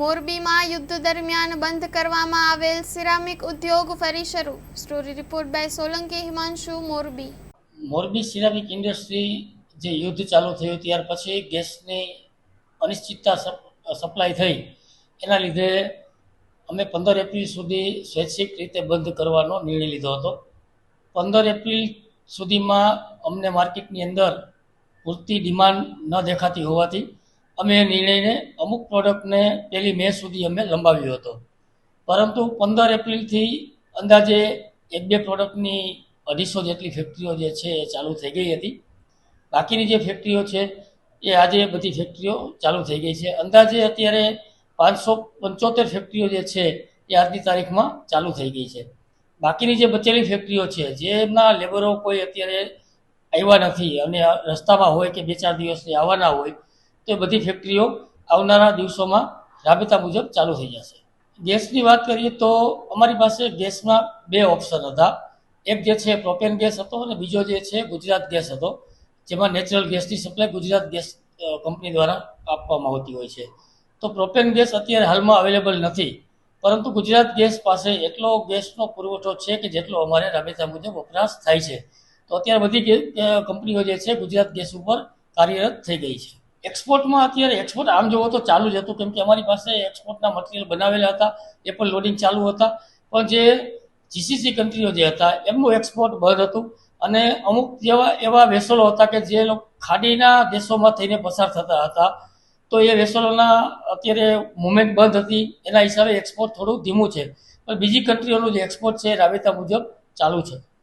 મોરબીમાં યુદ્ધ દરમિયાન બંધ કરવામાં આવેલ સિરામિક ઉદ્યોગ ફરી શરૂ. Story report by Solanki Himanshu, Morbi. Morbi ceramic industry જે યુદ્ધ ચાલુ થયું ત્યાર પછી ગેસની અનિશ્ચિતતા સપ્લાય થઈ, એના લીધે અમે 15 એપ્રિલ સુધી સ્વૈચ્છિક રીતે બંધ કરવાનો નિર્ણય લીધો હતો. 15 એપ્રિલ સુધીમાં અમને માર્કેટની અંદર પૂરતી ડિમાન્ડ ન દેખાતી હોવાથી અમે એ નિર્ણયને અમુક પ્રોડક્ટને 1 મે સુધી અમે લંબાવ્યો હતો. પરંતુ 15 એપ્રિલથી અંદાજે 1-2 પ્રોડક્ટની 250 જેટલી ફેક્ટરીઓ જે છે એ ચાલુ થઈ ગઈ હતી. બાકીની જે ફેક્ટરીઓ છે એ આજે બધી ફેક્ટરીઓ ચાલુ થઈ ગઈ છે. અંદાજે અત્યારે 575 ફેક્ટરીઓ જે છે એ આજની તારીખમાં ચાલુ થઈ ગઈ છે. બાકીની જે બચેલી ફેક્ટરીઓ છે જેમના લેબરો કોઈ અત્યારે આવ્યા નથી અને રસ્તામાં હોય કે 2-4 દિવસથી આવવાના હોય, તો એ બધી ફેક્ટરીઓ આવનારા દિવસોમાં રાબેતા મુજબ ચાલુ થઈ જશે. ગેસની વાત કરીએ તો અમારી પાસે ગેસમાં 2 ઓપ્શન હતા. એક જે છે પ્રોપેન ગેસ હતો અને બીજો જે છે ગુજરાત ગેસ હતો, જેમાં નેચરલ ગેસની સપ્લાય ગુજરાત ગેસ કંપની દ્વારા આપવામાં આવતી હોય છે. તો પ્રોપેન ગેસ અત્યારે હાલમાં અવેલેબલ નથી, પરંતુ ગુજરાત ગેસ પાસે એટલો ગેસનો પુરવઠો છે કે જેટલો અમારે રાબેતા મુજબ વપરાશ થાય છે. તો અત્યારે બધી કંપનીઓ જે છે ગુજરાત ગેસ ઉપર કાર્યરત થઈ ગઈ છે. એક્સપોર્ટમાં અત્યારે એક્સપોર્ટ આમ જોવો તો ચાલુ જ હતું, કેમ કે અમારી પાસે એક્સપોર્ટના મટીરિયલ બનાવેલા હતા, એ પણ લોડિંગ ચાલુ હતા. પણ જે જીસીસી કન્ટ્રીઓ જે હતા એમનું એક્સપોર્ટ બંધ હતું અને અમુક જેવા એવા વેસલો હતા કે જે લોકો ખાડીના દેશોમાં થઈને પસાર થતા હતા, તો એ વેસલોના અત્યારે મુવમેન્ટ બંધ હતી. એના હિસાબે એક્સપોર્ટ થોડું ધીમું છે, પણ બીજી કન્ટ્રીઓનું જે એક્સપોર્ટ છે એ રાબેતા મુજબ ચાલુ છે.